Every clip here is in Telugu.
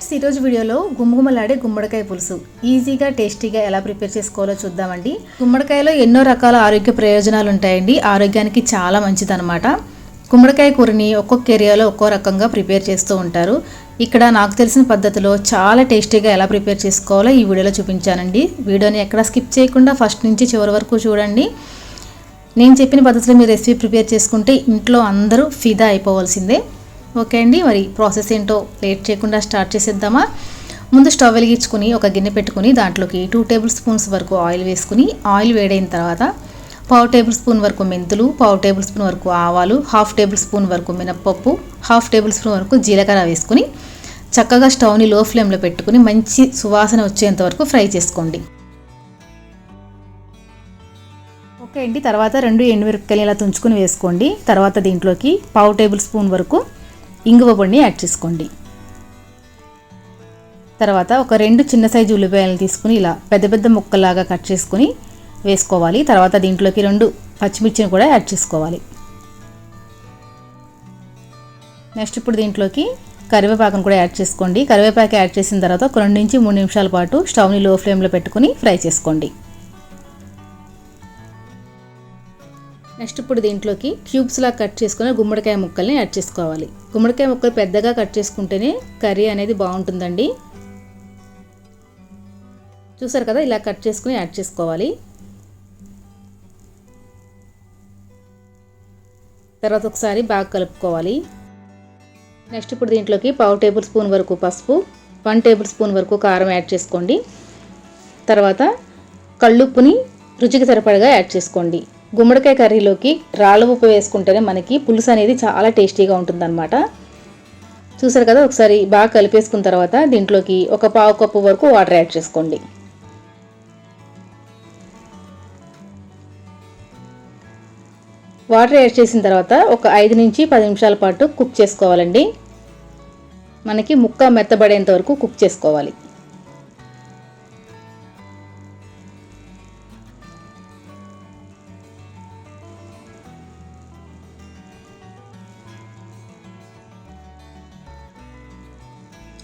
ఫ్రెండ్స్, ఈరోజు వీడియోలో గుమ్మగుమ్మలాడే గుమ్మడికాయ పులుసు ఈజీగా టేస్టీగా ఎలా ప్రిపేర్ చేసుకోవాలో చూద్దామండి. గుమ్మడికాయలో ఎన్నో రకాల ఆరోగ్య ప్రయోజనాలు ఉంటాయండి. ఆరోగ్యానికి చాలా మంచిదన్నమాట. గుమ్మడికాయ కూరని ఒక్కొక్క ఏరియాలో ఒక్కో రకంగా ప్రిపేర్ చేస్తూ ఉంటారు. ఇక్కడ నాకు తెలిసిన పద్ధతిలో చాలా టేస్టీగా ఎలా ప్రిపేర్ చేసుకోవాలో ఈ వీడియోలో చూపించానండి. వీడియోని ఎక్కడ స్కిప్ చేయకుండా ఫస్ట్ నుంచి చివరి వరకు చూడండి. నేను చెప్పిన పద్ధతిలో మీరు రెసిపీ ప్రిపేర్ చేసుకుంటే ఇంట్లో అందరూ ఫిదా అయిపోవాల్సిందే. ఓకే అండి, మరి ప్రాసెస్ ఏంటో లేట్ చేయకుండా స్టార్ట్ చేసేద్దామా. ముందు స్టవ్ వెలిగించుకుని ఒక గిన్నె పెట్టుకుని దాంట్లోకి 2 టేబుల్ స్పూన్స్ వరకు ఆయిల్ వేసుకుని ఆయిల్ వేడైన తర్వాత 1/2 టేబుల్ స్పూన్ వరకు మెంతులు, 1/2 టేబుల్ స్పూన్ వరకు ఆవాలు, 1/2 టేబుల్ స్పూన్ వరకు మినప్పప్పు, 1/2 టేబుల్ స్పూన్ వరకు జీలకర్ర వేసుకుని చక్కగా స్టవ్ని లో ఫ్లేమ్లో పెట్టుకుని మంచి సువాసన వచ్చేంత వరకు ఫ్రై చేసుకోండి. ఓకే అండి, తర్వాత 2 ఎండుమిరపకాయలు ఇలా తుంచుకొని వేసుకోండి. తర్వాత దీంట్లోకి 1/2 టేబుల్ స్పూన్ వరకు ఇంగువ పొడిని యాడ్ చేసుకోండి. తర్వాత ఒక 2 చిన్న సైజు ఉల్లిపాయలను తీసుకుని ఇలా పెద్ద పెద్ద ముక్కలాగా కట్ చేసుకుని వేసుకోవాలి. తర్వాత దీంట్లోకి 2 పచ్చిమిర్చిని కూడా యాడ్ చేసుకోవాలి. నెక్స్ట్ ఇప్పుడు దీంట్లోకి కరివేపాకును కూడా యాడ్ చేసుకోండి. కరివేపాకు యాడ్ చేసిన తర్వాత ఒక 2 నుంచి 3 నిమిషాల పాటు స్టవ్ని లో ఫ్లేమ్లో పెట్టుకుని ఫ్రై చేసుకోండి. నెక్స్ట్ ఇప్పుడు దీంట్లోకి క్యూబ్స్లా కట్ చేసుకుని గుమ్మడికాయ ముక్కల్ని యాడ్ చేసుకోవాలి. గుమ్మడికాయ ముక్కలు పెద్దగా కట్ చేసుకుంటేనే కర్రీ అనేది బాగుంటుందండి. చూసారు కదా, ఇలా కట్ చేసుకుని యాడ్ చేసుకోవాలి. తర్వాత ఒకసారి బాగా కలుపుకోవాలి. నెక్స్ట్ ఇప్పుడు దీంట్లోకి 1/2 టేబుల్ స్పూన్ వరకు పసుపు, 1 టేబుల్ స్పూన్ వరకు కారం యాడ్ చేసుకోండి. తర్వాత కళ్ళుప్పుని రుచికి సరిపడగా యాడ్ చేసుకోండి. గుమ్మడికాయ కర్రీలోకి రాళ్ళ ఉప్పు వేసుకుంటేనే మనకి పులుసు అనేది చాలా టేస్టీగా ఉంటుందన్నమాట. చూసారు కదా, ఒకసారి బాగా కలిపేసుకున్న తర్వాత దీంట్లోకి ఒక 1/2 కప్పు వరకు వాటర్ యాడ్ చేసుకోండి. వాటర్ యాడ్ చేసిన తర్వాత ఒక 5 నుంచి 10 నిమిషాల పాటు కుక్ చేసుకోవాలండి. మనకి ముక్క మెత్తబడేంత వరకు కుక్ చేసుకోవాలి.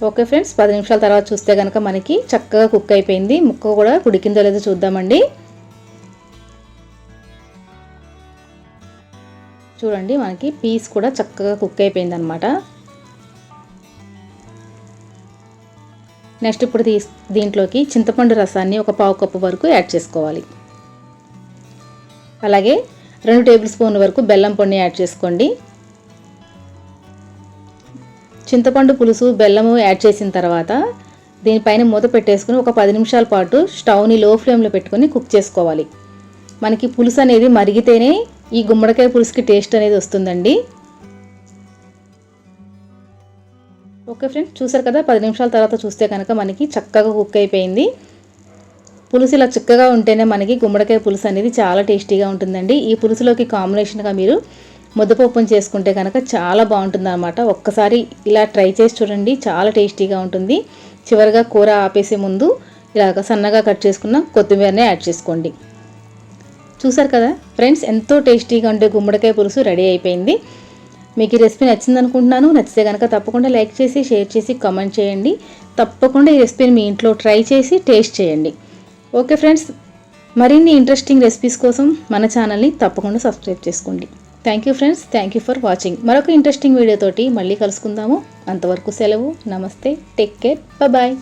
ఓకే ఫ్రెండ్స్, 10 నిమిషాల తర్వాత చూస్తే కనుక మనకి చక్కగా కుక్ అయిపోయింది. ముక్క కూడా ఉడికిందో లేదో చూద్దామండి. చూడండి, మనకి పీస్ కూడా చక్కగా కుక్ అయిపోయింది అనమాట. నెక్స్ట్ ఇప్పుడు దీంట్లోకి చింతపండు రసాన్ని ఒక 1/2 కప్పు వరకు యాడ్ చేసుకోవాలి. అలాగే 2 టేబుల్ స్పూన్ వరకు బెల్లం పొడిని యాడ్ చేసుకోండి. చింతపండు పులుసు బెల్లము యాడ్ చేసిన తర్వాత దీనిపైన మూత పెట్టేసుకుని ఒక 10 నిమిషాల పాటు స్టవ్ని లో ఫ్లేమ్లో పెట్టుకుని కుక్ చేసుకోవాలి. మనకి పులుసు అనేది మరిగితేనే ఈ గుమ్మడికాయ పులుసుకి టేస్ట్ అనేది వస్తుందండి. ఓకే ఫ్రెండ్స్, చూసారు కదా, 10 నిమిషాల తర్వాత చూస్తే కనుక మనకి చక్కగా కుక్ అయిపోయింది. పులుసు ఇలా చిక్కగా ఉంటేనే మనకి గుమ్మడికాయ పులుసు అనేది చాలా టేస్టీగా ఉంటుందండి. ఈ పులుసులోకి కాంబినేషన్గా మీరు ముద్దపప్పును చేసుకుంటే కనుక చాలా బాగుంటుంది అన్నమాట. ఒక్కసారి ఇలా ట్రై చేసి చూడండి, చాలా టేస్టీగా ఉంటుంది. చివరిగా కూర ఆపేసే ముందు ఇలాగ సన్నగా కట్ చేసుకున్న కొత్తిమీరనే యాడ్ చేసుకోండి. చూసారు కదా ఫ్రెండ్స్, ఎంతో టేస్టీగా ఉండే గుమ్మడికాయ పులుసు రెడీ అయిపోయింది. మీకు ఈ రెసిపీ నచ్చింది అనుకుంటున్నాను. నచ్చితే కనుక తప్పకుండా లైక్ చేసి షేర్ చేసి కామెంట్ చేయండి. తప్పకుండా ఈ రెసిపీని మీ ఇంట్లో ట్రై చేసి టేస్ట్ చేయండి. ఓకే ఫ్రెండ్స్, మరిన్ని ఇంట్రెస్టింగ్ రెసిపీస్ కోసం మన ఛానల్ని తప్పకుండా సబ్స్క్రైబ్ చేసుకోండి. Thank you friends, thank you for watching. మరొక ఇంట్రెస్టింగ్ వీడియోతోటి మళ్ళీ కలుసుకుందాము. అంతవరకు సెలవు. నమస్తే, టేక్ కేర్, బాయ్.